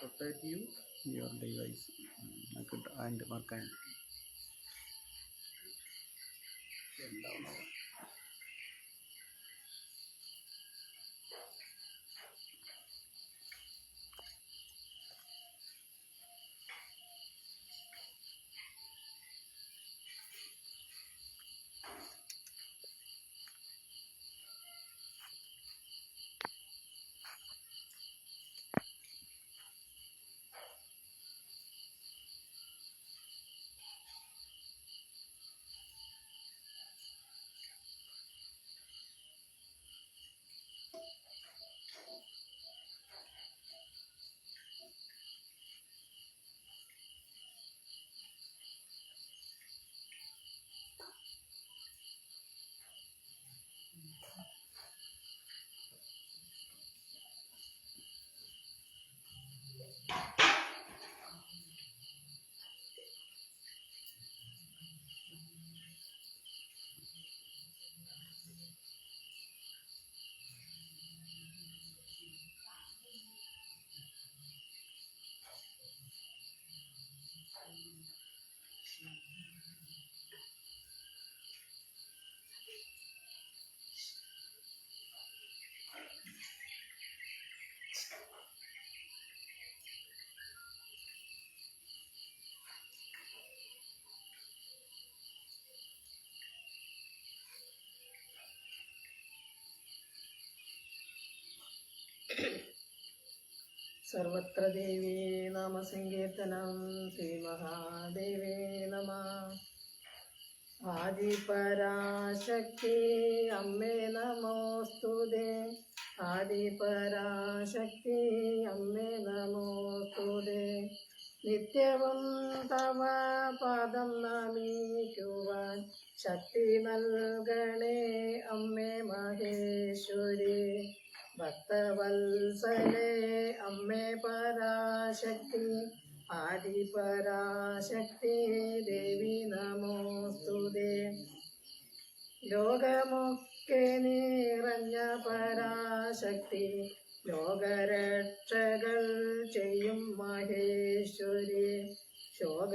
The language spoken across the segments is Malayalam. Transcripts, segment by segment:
rotate your device and mark and down. സർവത്ര ദേവീ നാമസങ്കീർത്തനം ശ്രീമഹാദേവേ നമഃ. ആദിപരാശക്തി അമ്മേ നമോസ്തുതേ, ആദിപരാശക്തി അമ്മേ നമോസ്തുതേ. നിത്യവും തവ പാദം നമിക്കുവാൻ ശക്തി നൽകണേ അമ്മേ മഹേശ്വരി. ഭക്തവത്സലേ അമ്മേ പരാശക്തി, ആദിപരാശക്തി ദേവി നമോസ്തുതേ. ലോകമൊക്കെ നിറഞ്ഞ പരാശക്തി, ലോകരക്ഷകൾ ചെയ്യും മഹേശ്വരി. ശോകനാശിനിയാകും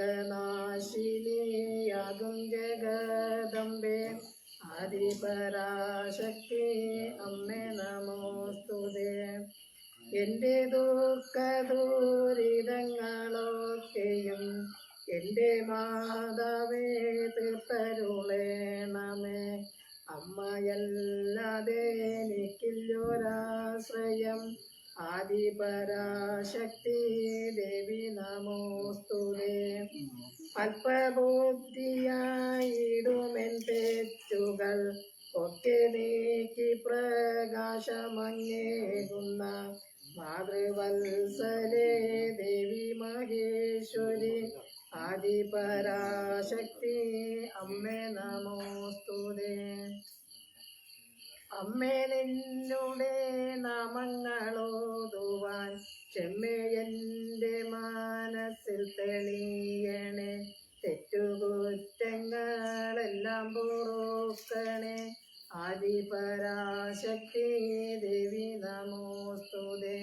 ജഗദംബേ, ആദിപരാശക്തി അമ്മേ നമോസ്തുതേ. എൻ്റെ ദുഃഖദുരിതങ്ങളൊക്കെയും എൻ്റെ മാതാവേ തീർത്തരുളേണമേ. അമ്മയല്ലാതെ എനിക്കില്ലൊരാശ്രയം, ആദിപരാശക്തി ദേവി നമോസ്തുതേ. അല്പബുദ്ധിയായിടുമെൻ തെറ്റുകൾ ഒക്കെ നീക്കി പ്രകാശമങ്ങേകുന്ന മാതൃവത്സലേ ദേവി മഹേശ്വരി. ആദിപരാശക്തി അമ്മേ നമോസ്തുതേ. അമ്മേ നിന്നുടെ നാമങ്ങളോതുവാൻ ചെമ്മേ എൻ്റെ മനസ്സിൽ തെളിയണേ. തെറ്റുകുറ്റങ്ങളെല്ലാം പൊറുക്കണേ, ആദിപരാശക്തി ദേവി നമോസ്തുതേ.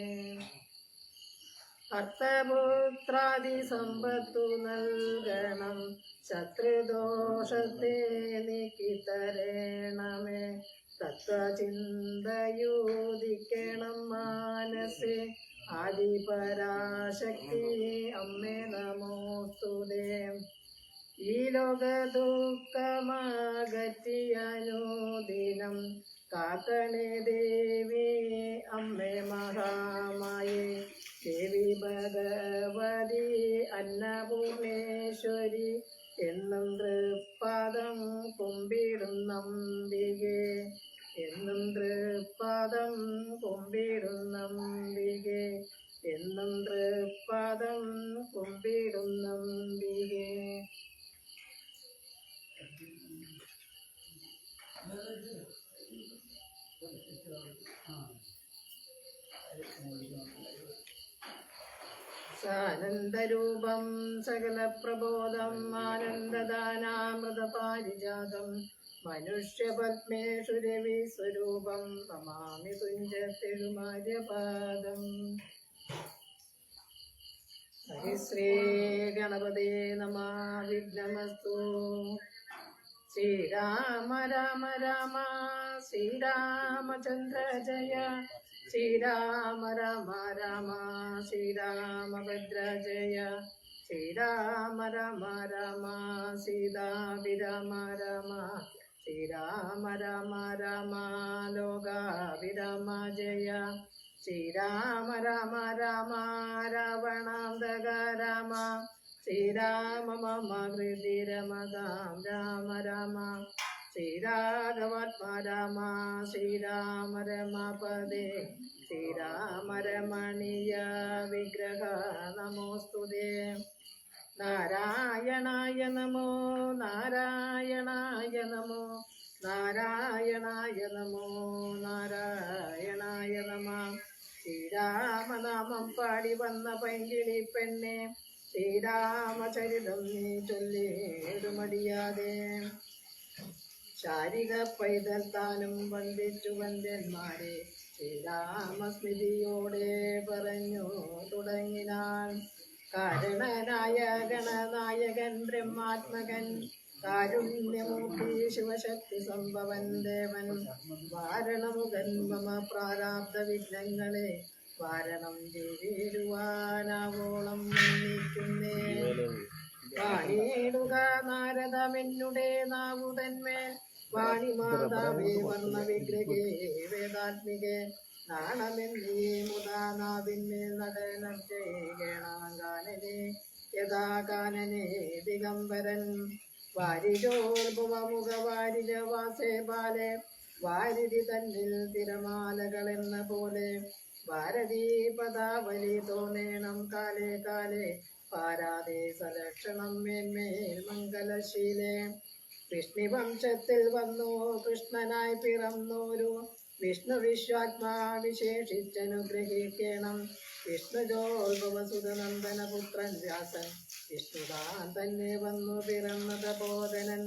അർത്ഥപുത്രാദി സമ്പത്തു നൽകണം, ശത്രുദോഷത്തെ നീക്കിത്തരേണമേ. തത്വചിന്തയുദിക്കണം മാനസേ, ആദിപരാശക്തി അമ്മേ നമോസ്തുതേ. ഈ ലോകദുഃഖമകറ്റിയനുദിനം കാക്കണേ ദേവി അമ്മേ മഹാമായേ. ദേവി ഭഗവതി അന്നപൂർണേശ്വരി, എന്നും തൃപ്പാദം കുമ്പിടുന്നംബികേ, എന്നും തൃപ്പാദം കുമ്പിടുന്നംബികേ, എന്നും തൃപ്പാദം കുമ്പിടുന്നംബികേ. സാനന്ദരൂപം സകല പ്രബോധം ആനന്ദദാനാമൃതപാരിജാതം, മനുഷ്യപത്മേഷു രവി സ്വരൂപം നമാമി തുഞ്ചത്തെഴുമാര്യപാദം. ഹരിശ്രീ ഗണപതേ നമഃ. വിഘ്നമസ്തു. ശ്രീരാമ രാമ രാമ ശ്രീരാമചന്ദ്ര ജയ. ശ്രീരാമ രാമ രാമ ശ്രീരാമഭദ്ര ജയ. ശ്രീരാമ രാമ രാമ സീതാഭിരാമ രാമ. ശ്രീരാമ രാമ രാമ ലോകാഭിരാമ ജയ. ശ്രീരാമ രാമ രാമ രാവണാന്തക രാമ. ശ്രീരാമ മമ ഹൃദി രമതാം രാമ രാമ. ശ്രീരാഘവാത്മാ രാമ ശ്രീരാമ രമപദേ. ശ്രീരാമ രമണീയ വിഗ്രഹ നമോസ്തുതേ. നാരായണായ നമോ നാരായണായ നമോ നാരായണായ നമോ നാരായണായ നമ. ശ്രീരാമനാമം പാടി വന്ന പൈങ്കിളി പെണ്ണെ, ശ്രീരാമചരിതം നീ ചൊല്ലിടുമടിയാതെ. ശാരിക പൈതൽ താനും വന്ദിച്ചു വന്ദ്യന്മാരെ, ശ്രീരാമസ്മൃതിയോടെ പറഞ്ഞു തുടങ്ങിനാൻ. കാരണനായ ഗണനായകൻ ബ്രഹ്മാത്മകൻ, കാരുണ്യമൂർത്തി ശിവശക്തി സംഭവൻ ദേവൻ. വാരണമുഖൻ മമ പ്രാരാബ്ധ വിഘ്നങ്ങളെ, വാരണം ചെയ്തിടുവാനാവോളം വന്നിക്കുന്നേ. വാണിയിടുക നാരദമെന്നുടെ നാവുതന്മേൽ, വാണിമാതാവേ വർണ്ണ വിഗ്രഹേ വേദാത്മികേ. നാണമെന്നീ മുതാ നാവിന്മേൽ നടനം ചെയ്യണാങ്കാനനെ, യഥാ കാനനെ ദിഗംബരൻ. വാരിജോത്ഭവമുഖ വാരിജവാസേ ബാലെ, വാരിധി തന്നിൽ തിരമാലകളെന്ന പോലെ. ഭാരതീ പദാവലി തോന്നേണം കാലേ കാലേ, പാരാതെ സലക്ഷണം മേന്മേൽ മംഗലശീലേ. വിഷ്ണുവംശത്തിൽ വന്നു കൃഷ്ണനായി പിറന്നോരു, വിഷ്ണു വിശ്വാത്മാ വിശേഷിച്ചനുഗ്രഹിക്കണം. വിഷ്ണുജോത്ഭവസുതനന്ദന പുത്രൻ വ്യാസൻ, വിഷ്ണുതാൻ തന്നെ വന്നു പിറന്ന തപോധനൻ.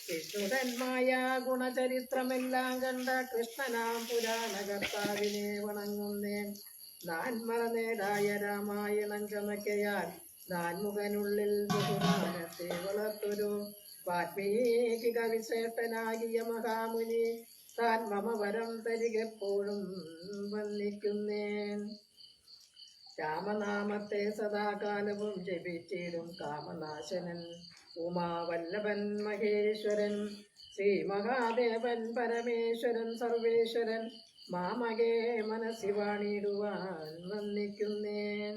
വിഷ്ണുതന്മായ ഗുണചരിത്രമെല്ലാം കണ്ട കൃഷ്ണനാം പുരാണകർത്താവിനെ വണങ്ങുന്നേൻ. നാൻമറനേടായ രാമായണം ചമക്കയാൽ, നാൻമുഖനുള്ളിൽ ബഹുമാനത്തെ വളർത്തൊരു വാൽമീകി കവിശ്രേഷ്ഠനാകിയ മഹാമുനി, താൻ മമ വരം തരികെപ്പോഴും വന്ദിക്കുന്നേൻ. രാമനാമത്തെ സദാകാലവും ജപിച്ചിടും കാമനാശനൻ, ഉമാവല്ലഭൻ മഹേശ്വരൻ. ശ്രീ മഹാദേവൻ പരമേശ്വരൻ സർവേശ്വരൻ, മാമകേ മനസ്സി വാണിടുവാൻ വന്ദിക്കുന്നേൻ.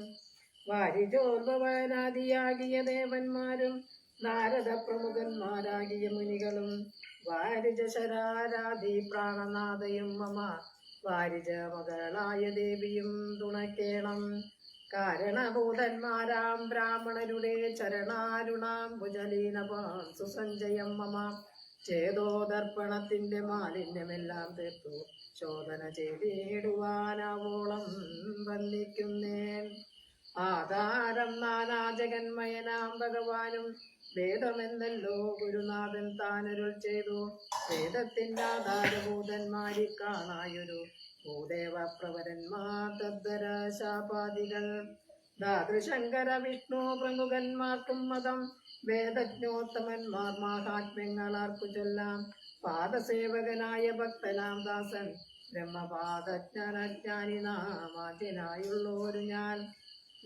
വാരിജോത്ഭവനാദിയാകിയ ദേവന്മാരും, നാരദ പ്രമുഖന്മാരാകിയ മുനികളും, വാരിജ ശരാരാധി പ്രാണനാഥയും മമ, വാരിജ മകളായ ദേവിയും തുണക്കേണം. കാരണഭൂതന്മാരാം ബ്രാഹ്മണരുടെ ചരണാരുണാംബുജലീനപാം സുസഞ്ചയം മമ. ചേതോദർപ്പണത്തിന്റെ മാലിന്യമെല്ലാം തീർത്തു ശോധന ചെയ്തിടുവാനാവോളം വന്ദിക്കുന്നേൻ. ആധാരം നാനാജഗന്മയനാം ഭഗവാനും, വേദമെന്നല്ലോ ഗുരുനാഥൻ താനരുൾ ചെയ്തു. വേദത്തിന്റെ ആധാരഭൂതന്മാരി കാണായൊരു ഭൂദേവ പ്രവരന്മാർ തദ്ദര ശാപാദികൾ. ധാതൃശങ്കര വിഷ്ണു പ്രമുഖന്മാർക്കും മതം, വേദജ്ഞോത്തമന്മാർ മാഹാത്മ്യങ്ങളാർക്കു ചൊല്ലാം. പാദസേവകനായ ഭക്തനാം ദാസൻ, ബ്രഹ്മപാദജ്ഞാനജ്ഞാനി നാമാദ്യനായുള്ളോരു ഞാൻ.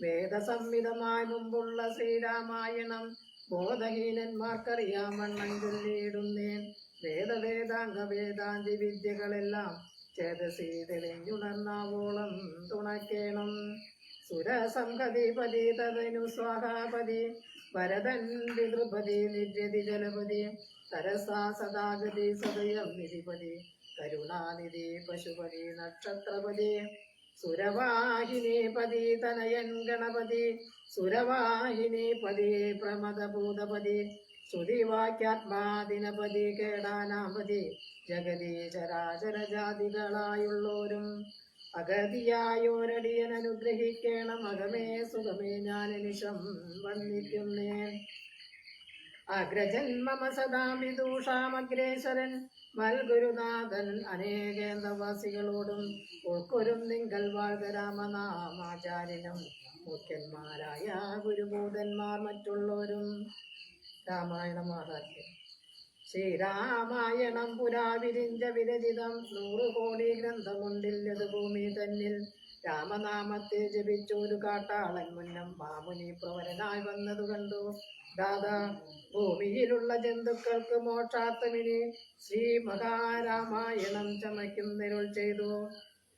വേദസംഹിതമായി മുമ്പുള്ള ശ്രീരാമായണം, ബോധഹീനന്മാർക്കറിയാം വണ്ണം ചൊല്ലിയിടുന്നേൻ. വേദവേദാംഗ വേദാന്തി വിദ്യകളെല്ലാം ചേതസി തെളിഞ്ഞുണർന്നാവോളം തുണക്കേണം. സുരസംഹതിപതി തദനു സ്വാഹാപതി, വരദൻ പിതൃപതി നിര്യതി ജലപതി. സരസാ സദാഗതി സദയം നിധിപതി, കരുണാനിധി പശുപതി നക്ഷത്രപതി. സുരവാഹിനി പതി തനയൻ ഗണപതി, സുരവാഹിനി പതി പ്രമദഭൂതപതി. ശ്രുതിവാക്യാത്മാദിനപതി കേടാനാപതി, ജഗതി ചരാചര ജാതികളായുള്ളോരും. അഗതിയായോരടിയൻ അനുഗ്രഹിക്കണം, അകമേ സുഖമേ ഞാൻ നിശം വന്ദിക്കുന്നേൻ. അഗ്രജന്മമ സദാ വിദൂഷാമഗ്രേശ്വരൻ മൽഗുരുനാഥൻ അനേകേന്ദ്രവാസികളോടും ഉൾക്കൊരും തിങ്കൽ വാഴ്ക രാമനാമാചാര്യനും മുഖ്യന്മാരായ ഗുരുഭൂതന്മാർ മറ്റുള്ളവരും. രാമായണ മഹാത്മ്യം. ശ്രീരാമായണം പുരാവിരിഞ്ച വിരചിതം 100 കോടി ഗ്രന്ഥമുണ്ടില്ലത് ഭൂമി തന്നിൽ. രാമനാമത്തെ ജപിച്ചൊരു കാട്ടാളൻ മുന്നം മാമുനി പ്രവരനായി വന്നതു കണ്ടു. ദാദാ, ഭൂമിയിലുള്ള ജന്തുക്കൾക്ക് മോക്ഷാർത്ഥമിനി ശ്രീ മഹാരാമായണം ചമയ്ക്കുന്നരുൾ ചെയ്തു.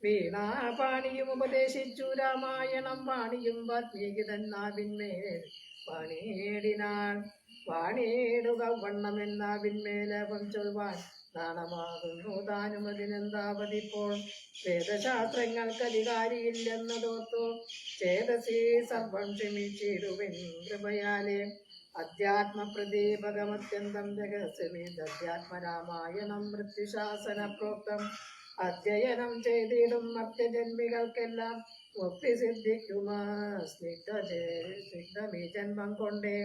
വീണാപാണിയും ഉപദേശിച്ചു രാമായണം വാണിയും വാത്മീകിതൻ നാവിന്മേൽ വാണിയിടിനാൻ. വാണിയിടുക വണ്ണമെന്നാവിന്മേലപം ചൊൽവാൻ നാണമാകുന്നു താനും അതിനെന്താവതിപ്പോൾ. വേദശാസ്ത്രങ്ങൾക്ക് അധികാരിയില്ലെന്നതോർത്തു ചേതസി സർവം ക്ഷമിച്ചിടുവിൻ കൃപയാലേ. അധ്യാത്മപ്രദീപകമത്യന്തം രഹസ്യമീതധ്യാത്മരാമായണം മൃത്യുശാസന പ്രോക്തം. അധ്യയനം ചെയ്തിടും മർത്യജന്മികൾക്കെല്ലാം മുക്തി സിദ്ധിക്കുമാ സ്നിഗ്ധമീ ജന്മം കൊണ്ടേ.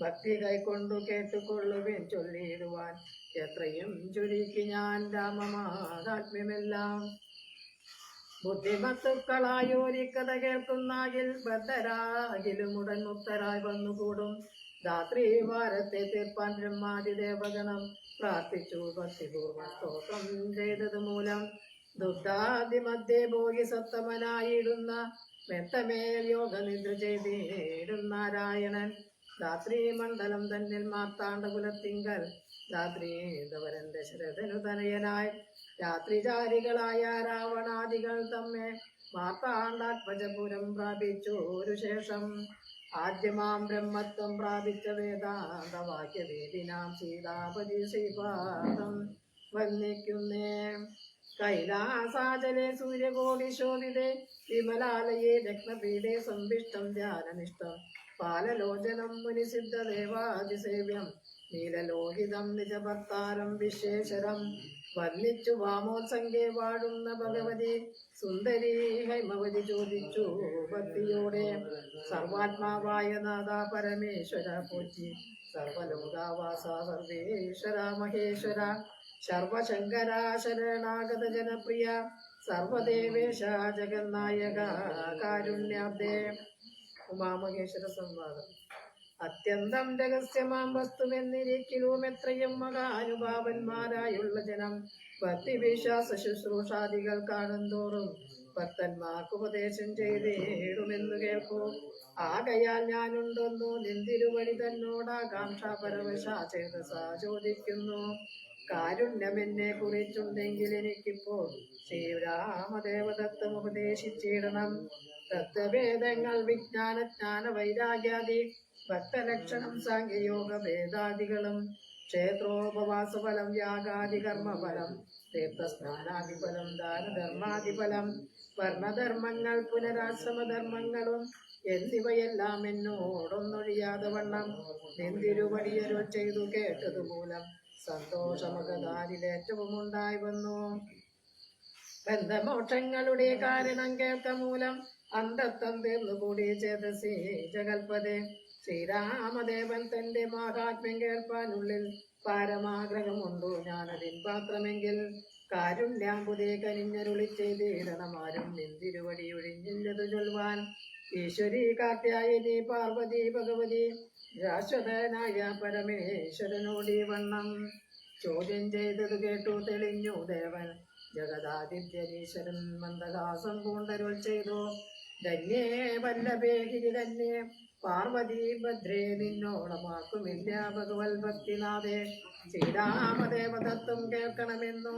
ഭക്തി കൈക്കൊണ്ടു കേട്ടുകൊള്ളുവിൻ ചൊല്ലിയിടുവാൻ എത്രയും ചുരുക്കി ഞാൻ രാമമാഹാത്മ്യമെല്ലാം. ബുദ്ധിമത്തുക്കളായോരിക്കഥ കേൾക്കുന്നാകിൽ ബദ്ധരാകിലും ഉടൻ മുക്തരായി വന്നുകൂടും. രാത്രി വാരത്തെ തീർപ്പാൻ ബ്രഹ്മാതിദേവഗണം പ്രാർത്ഥിച്ചു ഭക്തിപൂർവ്വം സ്തോത്രം ചെയ്തത് മൂലം. ദുഗ്ധാദിമധ്യേ ഭോഗി സത്തമനായിടുന്ന മെത്തമേൽ യോഗനിദ്ര ചെയ്തിടും നാരായണൻ. രാത്രി മണ്ഡലം തന്നിൽ മാർത്താണ്ഡകുലത്തിങ്കൽ രാത്രീധവരൻ ദശരഥനു തനയനായി രാത്രിചാരികളായ രാവണാദികൾ തമ്മെ മാർത്താണ്ഡാത്മജപുരം പ്രാപിച്ചു ഒരു ശേഷം. ആദ്യമാം ബ്രഹ്മത്വം പ്രാപിച്ച വേദാന്ത വാക്യവേദിനാം സീതാപതി ശ്രീപാദം വന്ദിക്കുന്നേ. കൈലാസാചലെ സൂര്യകോടി ശോഭിതേ വിമലാലയേ രത്നപീഠേ സംവിഷ്ടം ധ്യാനനിഷ്ഠം പാലലോചനം മുനിസിദ്ധദേവാതിസേവ്യം നീലലോഹിതം നിജഭർത്താരം വിശേഷരം വർണ്ണിച്ചു വാമോത്സംഗേ വാഴുന്ന ഭഗവതി സുന്ദരി ഹൈമവതി ചോദിച്ചു ഭക്തിയോടെ. സർവാത്മാവായ നാഥ പരമേശ്വര പോറ്റി സർവലോകാവാസ സർവേശ്വര മഹേശ്വര സർവശങ്കര ശരണാഗത ജനപ്രിയ സർവദേവേശ ജഗന്നായക കാരുണ്യാബ്ദേ. ഉമാമഹേശ്വര സംവാദം. അത്യന്തം രഹസ്യമാം വസ്തുവെന്നിരിക്കലും എത്രയും മഹാനുഭാവന്മാരായുള്ള ജനം ഭക്തിവിശ്വാസ ശുശ്രൂഷാദികൾ കാണുന്തോറും ഭക്തന്മാർക്ക് ഉപദേശം ചെയ്തിടുമെന്നു കേൾക്കൂ. ആകയാൽ ഞാനുണ്ടെന്നു നിന്തിരുവഴി തന്നോടാകാംക്ഷാപരവശാ ചേതസാ ചോദിക്കുന്നു. കാരുണ്യമെന്നെ കുറിച്ചുണ്ടെങ്കിൽ എനിക്കിപ്പോൾ ശ്രീരാമദേവദത്തം ഉപദേശിച്ചിടണം. തത്വവേദങ്ങൾ വിജ്ഞാന വൈരാഗ്യാദി ഭക്തലക്ഷണം സാഖ്യയോഗ വേദാദികളും ക്ഷേത്രോപവാസഫലം യാഗാദി കർമ്മഫലം തീർത്ഥസ്നാനാദിഫലം ദാനധർമാദിഫലം വർണ്ണധർമ്മങ്ങൾ പുനരാശ്രമധർമ്മങ്ങളും എന്നിവയെല്ലാം എന്നോടൊന്നൊഴിയാതെ വണ്ണം നിന്തിരുവടിയരോ ചെയ്തു കേട്ടതുമൂലം സന്തോഷമകതാരിലേറ്റവും ഉണ്ടായി വന്നു. ബന്ധമോക്ഷങ്ങളുടെ കാരണം കേൾക്ക മൂലം അന്തത്തം തീർന്നുകൂടി ചേതസി ജഗൽപദേ. ശ്രീരാമദേവൻ തന്റെ മഹാത്മ്യം കേൾപ്പാനുള്ളിൽ പാരമാഗ്രഹമുണ്ടോ ഞാനതിൻ പാത്രമെങ്കിൽ കാരുണ്യാമ്പുതേ കനിഞ്ഞരുളി ചെയ്തിടണമാരും നിന്തിരുവടി ഒഴിഞ്ഞില്ലതു ചൊൽവാൻ. ഈശ്വരി കാർത്യായനി പാർവതി ഭഗവതി ശാശ്വതനായ പരമേശ്വരനോടീ വണ്ണം ചോദ്യം ചെയ്തത് കേട്ടു തെളിഞ്ഞു ദേവൻ. ജഗദാദിത്യനീശ്വരൻ മന്ദഹാസം പൂണ്ടരുൾ ചെയ്തു. ധന്യേ വല്ലഭേ ഗിരിധന്യേ പാർവതി ഭദ്രേ നിന്നോളമാക്കുമില്ല ഭഗവൽ ഭക്തിനാഥേ. ശ്രീരാമദേവദത്തം കേൾക്കണമെന്നു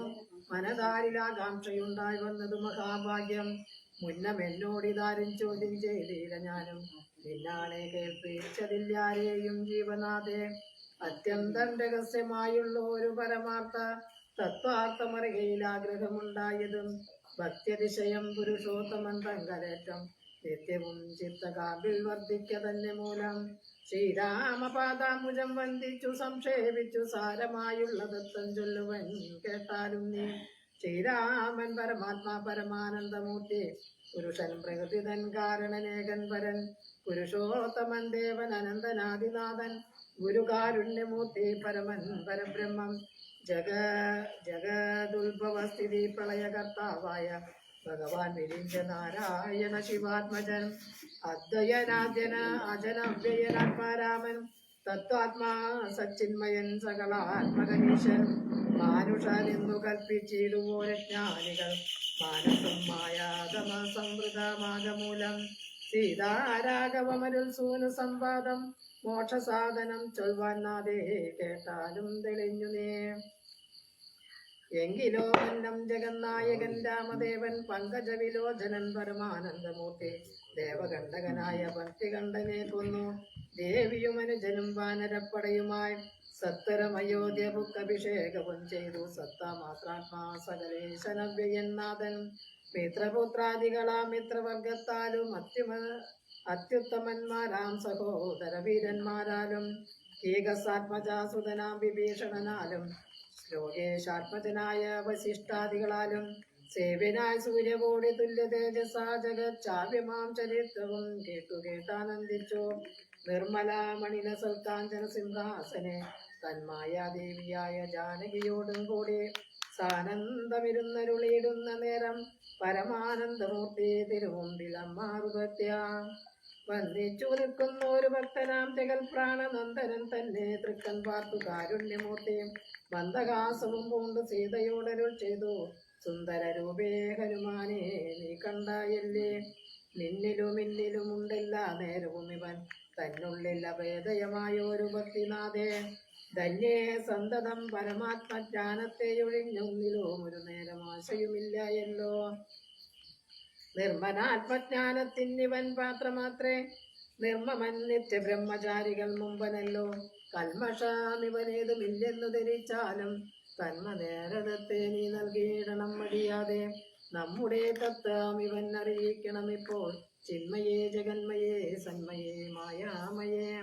മനതാരിലാകാംക്ഷയുണ്ടായി വന്നത് മഹാഭാഗ്യം. മുന്നമെന്നോടിതാരും ചോദ്യം ചെയ്തില്ല ഞാനും നിന്നാണെ കേൾപ്പിച്ചതില്ലാരെയും ജീവനാഥേ. അത്യന്തം രഹസ്യമായുള്ള ഒരു പരമാർത്ഥ തത്വാർത്ഥമറികയിൽ ആഗ്രഹമുണ്ടായതും ഭക്തിതിശയം പുരുഷോത്തമൻ തങ്കലേറ്റം നിത്യവും ചിത്തകാമ്പിൽ വർദ്ധിക്ക തന്നെ മൂലം. ശ്രീരാമപാദാംബുജം വന്ദിച്ചു സംക്ഷേപിച്ചു സാരമായുള്ള ദത്തം ചൊല്ലുവൻ കേട്ടാലും നീ. ശ്രീരാമൻ പരമാത്മാ പരമാനന്ദമൂർത്തി പുരുഷൻ പ്രകൃതിതൻ കാരണനേകൻ പരൻ പുരുഷോത്തമൻ ദേവൻ അനന്തനാദിനാഥൻ ഗുരുകാരുണ്യമൂർത്തി പരമൻ പരബ്രഹ്മം ജഗദുത്ഭവസ്ഥിതി പ്രളയകർത്താവായ ഭഗവാൻ വിരിഞ്ച നാരായണ ശിവാത്മജൻ അദ്വയനാദ്യന അജനവ്യയനാത്മാരാമൻ തത്വാത്മാ സച്ചിന്മയൻ സകളാത്മകനീശൻ മാനുഷനെന്നു കൽപ്പിച്ചിടുവോരജ്ഞാനികൾ മാനസം മായാതമ സംവൃതമാകമൂലം സീതാരാഘവമരുൾ സൂനു സംവാദം മോക്ഷസാധനം ചൊൽവാൻ നാദേ കേട്ടാലും തെളിഞ്ഞു നേ എങ്കിലോ അന്നം ജഗന്നായകൻ രാമദേവൻ പങ്കജവിലോചനൻ പരമാനന്ദമൂർത്തി ദേവകണ്ഠകനായ ഭക്തികണ്ഠനെ കൊന്നു ദേവിയുമനുജനും വാനരപ്പടയുമായി സത്വരമയോധ്യ ബുക്കഭിഷേകവും ചെയ്തു സത്തമാത്രാത്മാ സകലേശനവ്യയന്നാഥൻ മിത്രപുത്രാദികളാം മിത്രവർഗത്താലും അത്യുത്തമന്മാരാം സഹോദര വീരന്മാരാലും കീകസാത്മജാസുതനാം വിഭീഷണനാലും ലോകേശാത്മജനായ വശിഷ്ഠാദികളാലും സേവനായ സൂര്യകോടി തുല്യ തേജസാ ജഗച്ചാവ്യമാം ചരിത്രവും കേട്ടാനന്ദിച്ചു നിർമ്മല മണിന സൽക്കാഞ്ചന സിംഹാസനെ തന്മായാദേവിയായ ജാനകിയോടും കൂടി സാനന്ദമിരുന്നരുളിയിടുന്ന നേരം പരമാനന്ദമൂർത്തി തിരുമുമ്പിൽ അമ്മാറുപത്യ വന്ദിച്ചു നിൽക്കുന്ന ഒരു ഭക്തനാം ജഗൽ പ്രാണനന്ദനൻ തന്നെ തൃക്കൻ പാർത്തു കാരുണ്യമൂർത്തി മന്ദഹാസവും പൂണ്ട് സീതയോടരുൾ ചെയ്തു സുന്ദര രൂപേ ഹനുമാനെ നീ കണ്ടായല്ലേ നിന്നിലും ഇന്നിലും ഉണ്ടെല്ലാ നേരവും ഇവൻ തന്നുള്ളിൽ അഭേദയമായൊരു ഭക്തിനാഥേ ധന്യേ സന്തതം പരമാത്മജ്ഞാനത്തെ ഒഴിഞ്ഞൊന്നിലും ഒരു നേരം ആശയുമില്ലയല്ലോ നിർമ്മലാത്മജ്ഞാനത്തിനിവൻ പാത്രമാത്രേ നിർമ്മമൻ നിത്യബ്രഹ്മചാരികൾ മുമ്പനല്ലോ കൽമഷമിവനേതുമില്ലെന്നു ധരിച്ചാലും തന്മ നേരത്തെ നീ നൽകിയിടണം മടിയാതെ നമ്മുടെ തത്വം ഇവൻ അറിയിക്കണം ഇപ്പോൾ ചിന്മയേ ജഗന്മയേ സന്മയേ മായാമയേ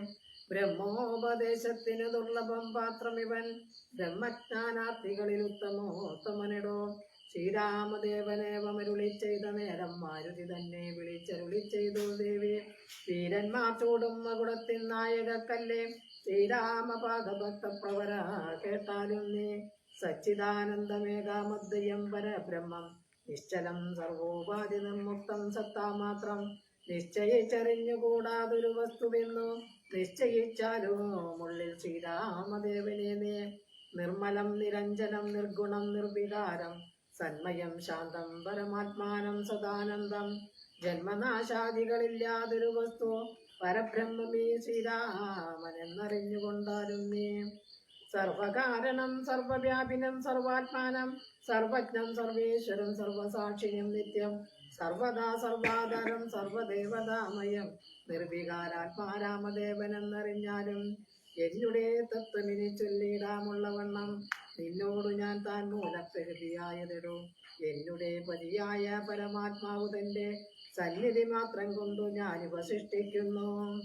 ബ്രഹ്മോപദേശത്തിന് ദുർലഭം പാത്രം ഇവൻ ബ്രഹ്മജ്ഞാനാർത്ഥികളിൽ ഉത്തമോത്തമനിടോ ശ്രീരാമദേവനേവമരുളി ചെയ്ത നേരം മാരുതി തന്നെ വിളിച്ചരുളി ചെയ്തു ദേവി വീരന്മാർ ചൂടും മകുടത്തിൻ നായകക്കല്ലേ ശ്രീരാമപാദഭക്ത പ്രവര കേട്ടാലും നീ സച്ചിദാനന്ദമേകാമദ്വയം പരബ്രഹ്മം നിശ്ചലം സർവോപാധി നിർമുക്തം സത്താമാത്രം നിശ്ചയിച്ചറിഞ്ഞുകൂടാതൊരു വസ്തുവെന്നു നിശ്ചയിച്ചാലോ മുള്ളിൽ ശ്രീരാമദേവനെ നീ നിർമ്മലം നിരഞ്ജനം നിർഗുണം നിർവികാരം സന്മയം ശാന്തം പരമാത്മാനം സദാനന്ദം ജന്മനാശാദികളില്ലാതൊരു വസ്തു പരബ്രഹ്മമേ ശ്രീരാമനെന്നറിഞ്ഞുകൊണ്ടാലും നീ സർവകാരണം സർവവ്യാപിനം സർവാത്മാനം സർവജ്ഞം സർവേശ്വരം സർവസാക്ഷിണം നിത്യം സർവദാ സർവാധാരം സർവദേവതാമയം നിർവികാരാത്മാരാമദേവനെന്നറിഞ്ഞാലും എന്നുടെ തത്വമിനി ചൊല്ലിടാമുള്ളവണ്ണം നിന്നോടു ഞാൻ താൻ മൂലപ്രകൃതിയായതിടൂ എന്നുടെ പതിയായ പരമാത്മാവ് തന്റെ സന്നിധി മാത്രം കൊണ്ടു ഞാൻ ഉപസൃഷ്ടിക്കുന്നു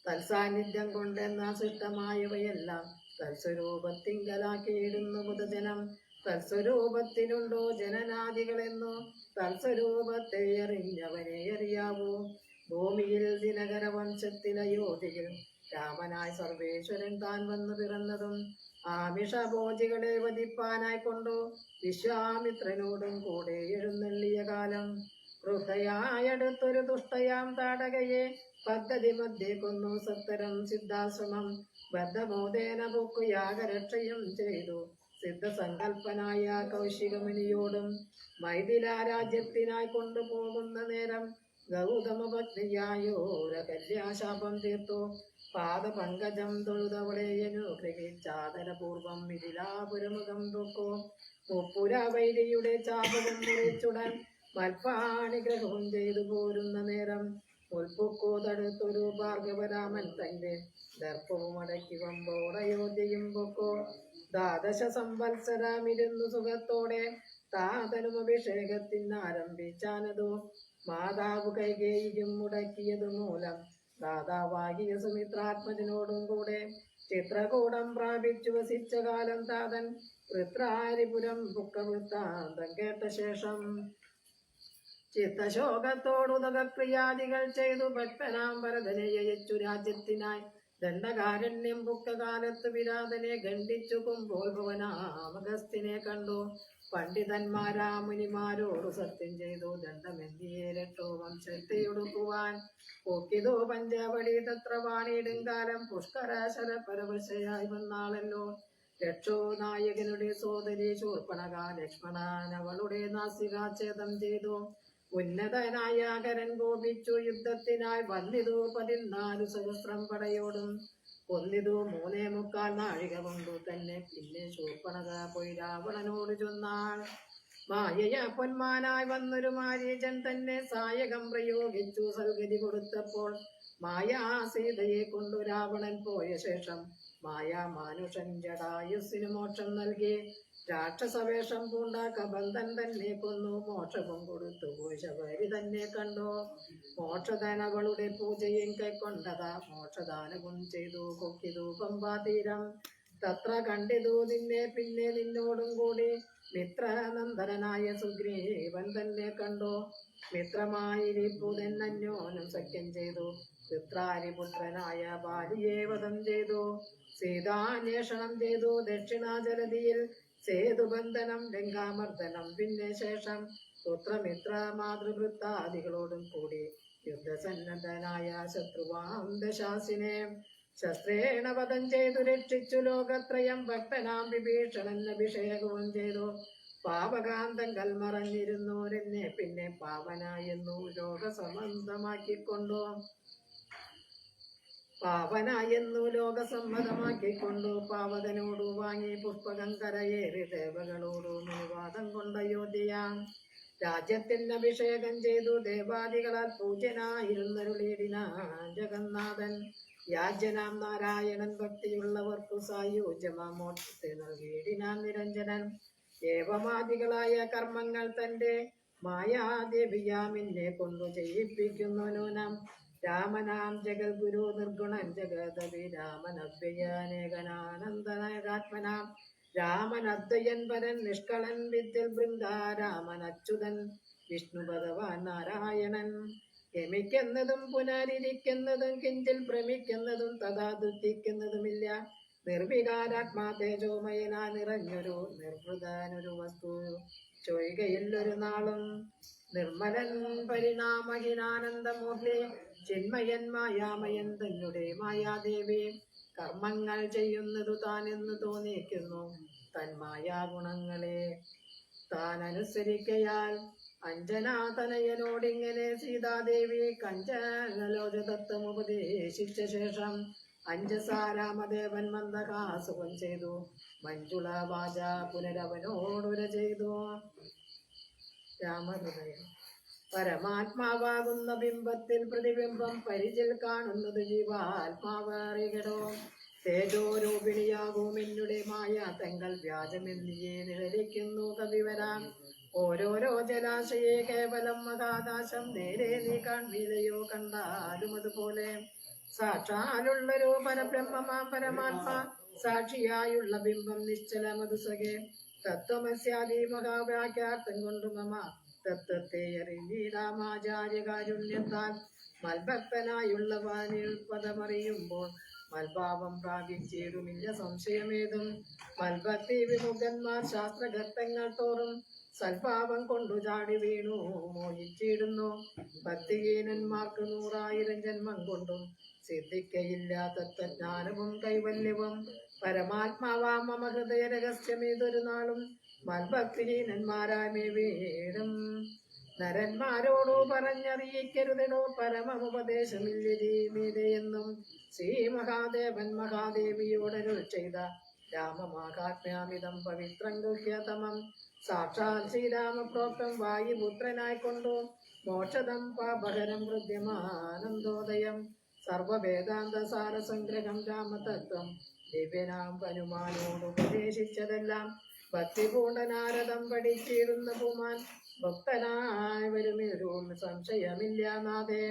തത്സാന്നിധ്യം കൊണ്ടെന്ന സൃഷ്ടമായവയെല്ലാം തത്സ്വരൂപത്തിങ്കലാക്കിയിടുന്നു ബുധജനം തത്സ്വരൂപത്തിലുണ്ടോ ജനനാദികളെന്നോ തത്സ്വരൂപത്തെ അറിഞ്ഞവനെ അറിയാവൂ ഭൂമിയിൽ ദിനകര വംശത്തിലയോധിയിൽ രാമനായി സർവേശ്വരൻ താൻ വന്നു പിറന്നതും ആമിഷഭോജികളെ വധിപ്പാനായി കൊണ്ടു വിശ്വാമിത്രനോടും കൂടെ എഴുന്നള്ളിയ കാലം ക്രുദ്ധയായടുത്തൊരു ദുഷ്ടയാം താടകയെ പദ്ധതി മധ്യേ കൊന്നു സത്തരം സിദ്ധാശ്രമം ബദ്ധമോദേന പൊക്കു യാഗരക്ഷയും ചെയ്തു സിദ്ധസങ്കൽപ്പനായ കൗശികമുനിയോടും മൈഥില രാജ്യത്തിനായി കൊണ്ടുപോകുന്ന നേരം ഗൗതമ പത്നിയായോര കല്യാശാപം തീർത്തു പാദപങ്കജം തൊഴുതവളെയനു ഗ്രഹിച്ചാദരപൂർവം മിഥിലാപുരമുഖം തൊക്കോ മുപ്പുര വൈരിയുടെ ചാപകം മുറിച്ചുടൻ മൽപ്പാണിഗ്രഹവും ചെയ്തു പോരുന്ന നേരം മുൽപ്പുക്കോ തടുത്തൊരു ഭാർഗവരാമൻ തന്റെ ദർപ്പവും അടക്കി വമ്പോടയോധ്യയും പൊക്കോ ദ്വാദശ സംവത്സരമിരുന്നു സുഖത്തോടെ താതനും അഭിഷേകത്തിന് ആരംഭിച്ചാനതോ മാതാവ് കൈകേയും മുടക്കിയതു മൂലം ദാതാവാകിയ സുമിത്രാത്മജനോടും കൂടെ ചിത്രകൂടം പ്രാപിച്ചു വസിച്ച കാലം താതൻ വൃത്രാരിപുരം പുക്കവൃത്താന്തം കേട്ട ശേഷം ചിത്തശോകത്തോടുതകക്രിയാദികൾ ചെയ്തു ഭക്തനാം ഭരതനെ അയച്ചു രാജ്യത്തിനായി ദണ്ഡകാരണ്യം പുക്കകാലത്ത് വിരാതനെ ഖണ്ഡിച്ചു കുംഭോത്ഭവനാമഗസ്തിനെ കണ്ടു. പണ്ഡിതന്മാരാ മുനിമാരോടു സത്യം ചെയ്തു, ദണ്ഡമെന്തിയെ രക്ഷോ വംശത്തെയൊടുക്കുവാൻ. പോക്കിതോ പഞ്ചവടി തത്ര വാണിയിടും കാലം, പുഷ്കരാശര പരവശയായി വന്നാളല്ലോ. രക്ഷോ നായകനുടെ സോദരി ശൂർപ്പണക ലക്ഷ്മണൻ അവളുടെ നാസികാച്ഛേദം ചെയ്തു. ഉന്നതനായ കരൻ കോപിച്ചു യുദ്ധത്തിനായി വന്നിതു 14 സഹസ്രം പടയോടും. കൊന്നിതു 3.25 നാഴിക കൊണ്ടു തന്നെ. പിന്നെ ശൂർപ്പണക പോയി രാവണനോട് ചൊന്നാൾ, മായയ പൊന്മാനായി വന്നൊരു മാരീചൻ തന്നെ സായകം പ്രയോഗിച്ചു സൽഗതി കൊടുത്തപ്പോൾ. മായാ സീതയെ കൊണ്ടു രാവണൻ പോയ ശേഷം മായാ മാനുഷൻ ജടായുസ്സിന് മോക്ഷം നൽകി. രാക്ഷസവേഷം പൂണ്ട കബന്ധൻ തന്നെ കൊന്നു മോക്ഷവും കൊടുത്തു ശബരി തന്നെ കണ്ടു. മോക്ഷദാന അവളുടെ പൂജയും കൈക്കൊണ്ടതാ മോക്ഷദാനവും ചെയ്തു കൊക്കിതു പമ്പാതീരം. തത്ര കണ്ടിതു നിന്നെ പിന്നെ നിന്നോടും കൂടി മിത്രനന്ദനായ സുഗ്രീവൻ തന്നെ കണ്ടു. മിത്രമായിരിപ്പുതൻ അന്യോനും സഖ്യം ചെയ്തു. വൃത്രാരിപുത്രനായ ബാലിയെ വധം ചെയ്തു. സീതാന്വേഷണം ചെയ്തു ദക്ഷിണാചലതിയിൽ. സേതുബന്ധനം ലങ്കാമർദ്ദനം പിന്നെ ശേഷം പുത്രമിത്ര മാതൃവൃത്താദികളോടും കൂടി യുദ്ധസന്നദ്ധനായ ശത്രുവാം ദശാസിനെ ശസ്ത്രേണ വധം ചെയ്തു രക്ഷിച്ചു ലോകത്രയം. ഭക്തനാം വിഭീഷണൻ അഭിഷേകവും ചെയ്തു. പാപകാന്തങ്കൽ മറഞ്ഞിരുന്നോരെന്നെ പിന്നെ പാവനായെന്നു ലോകസമ്മതമാക്കിക്കൊണ്ടു. പാവകനോടു വാങ്ങി പുഷ്പകം കരയേറി ദേവകളോടു മുനിവാദം കൊണ്ട അയോധ്യയാം. രാജ്യത്തിന് അഭിഷേകം ചെയ്തു ദേവാദികളാൽ പൂജ്യനായിരുന്നരുളീടിനാൻ ജഗന്നാഥൻ. യാജ്യനാം നാരായണൻ ഭക്തിയുള്ളവർക്കു സായുജ്യമോക്ഷത്തെ നൽകിയിടിനാൻ നിരഞ്ജനൻ. ഏവമാദികളായ കർമ്മങ്ങൾ തന്റെ മായാദേവിയാമിന്നെ കൊണ്ടു ചെയ്യിപ്പിക്കുന്നു നൂനം. രാമനാം ജഗദ്ഗുരു നിർഗുണൻ ജഗദവി രാമനവ്യയാനേകനാനന്ദനാത്മനാം. രാമനദ്വയൻ പരൻ നിഷ്കളൻ വിദ്യൽ ബൃന്ദ രാമനച്യുതൻ വിഷ്ണു ഭഗവാൻ നാരായണൻ. ഗമിക്കുന്നതും പുനരിരിക്കുന്നതും കിഞ്ചിൽ ഭ്രമിക്കുന്നതും തഥാ ദുഃഖിക്കുന്നതുമില്ല. നിർവികാരാത്മാ തേജോമയനാ നിറഞ്ഞൊരു നിർവൃതനൊരു വസ്തു ചോയ്കയില്ലൊരു നാളും. നിർമ്മലൻ പരിണാമഹീനാനന്ദമൂർത്തി ചിന്മയൻ മായാമയൻ തന്നെ മായാദേവി. കർമ്മങ്ങൾ ചെയ്യുന്നതു താനെന്ന് തോന്നിക്കുന്നു തന്മായാ ഗുണങ്ങളെ താൻ അനുസരിക്കയാൽ. അഞ്ജനാതനയനോടിങ്ങനെ സീതാദേവി കഞ്ചനലോചതത്വം ഉപദേശിച്ച ശേഷം അഞ്ജസാരാമദേവൻ മന്ദഹാസുഖം ചെയ്തു. മഞ്ജുള വാച പുനരവനോടുര ചെയ്തു. രാമഹൃദയം. പരമാത്മാവാകുന്ന ബിംബത്തിൽ പ്രതിബിംബം പരിചിൽ കാണുന്നത് ജീവാത്മാവറികടോ. തേജോരൂപിണിയാകും എന്നുടെ മായ തങ്ങൾ വ്യാജമെന്നിയെ നിഴലിക്കുന്നു കവിവരാം. ഓരോരോ ജലാശയെ കേവലം മഹാകാശം നേരെ നീ കാൺമീലയോ കണ്ടാലും അതുപോലെ. സാക്ഷാലുള്ളൊരു പരബ്രഹ്മമാം പരമാത്മാ സാക്ഷിയായുള്ള ബിംബം നിശ്ചലമതുസകെ. തത്വമസ്യാദി മഹാവാക്യാർത്ഥം കൊണ്ടു മമ തത്വത്തെ അറിഞ്ഞീരാമാചാര്യകാരുണ്യത്താൽ. മൽഭക്തനായുള്ളവനിൽ പദമറിയുമ്പോൾ മൽഭാവം പ്രാപിച്ചിടുമില്ല സംശയമേതും. മൽഭക്തി വിമുഖന്മാർ ശാസ്ത്രഘട്ടങ്ങൾ തോറും സൽഭാവം കൊണ്ടു ചാടി വീണു മോഹിച്ചിടുന്നു. ഭക്തിഹീനന്മാർക്ക് 100,000 ജന്മം കൊണ്ടും സിദ്ധിക്കയില്ല തത്വജ്ഞാനവും കൈവല്യവും. പരമാത്മാവാം മമ ഹൃദയ രഹസ്യമേതൊരു നാളും മൽഭക്തിഹീനന്മാരാമേ വീടും. നരന്മാരോടു പറഞ്ഞറിയിക്കരുതടോ പരമമുപദേശമില്ലെന്നും ശ്രീ മഹാദേവൻ മഹാദേവിയോടരുൾ ചെയ്ത രാമമാഹാത്മ്യാമിതം പവിത്രം ഗുഹ്യതമം. സാക്ഷാൽ ശ്രീരാമപ്രോക്തം വായുപുത്രനായിക്കൊണ്ടു മോക്ഷദം പാപഹരം ഹൃദ്യമാനന്ദോദയം. സർവവേദാന്ത സാരസംഗ്രഹം രാമതത്വം ദിവ്യനാം ഹനുമാനോട് ഉപദേശിച്ചതെല്ലാം. ഭക്തിപൂർണനാരദം പഠിച്ചിരുന്ന പുമാൻ ഭക്തനായി വരുമൊരു സംശയമില്ല നാഥേ.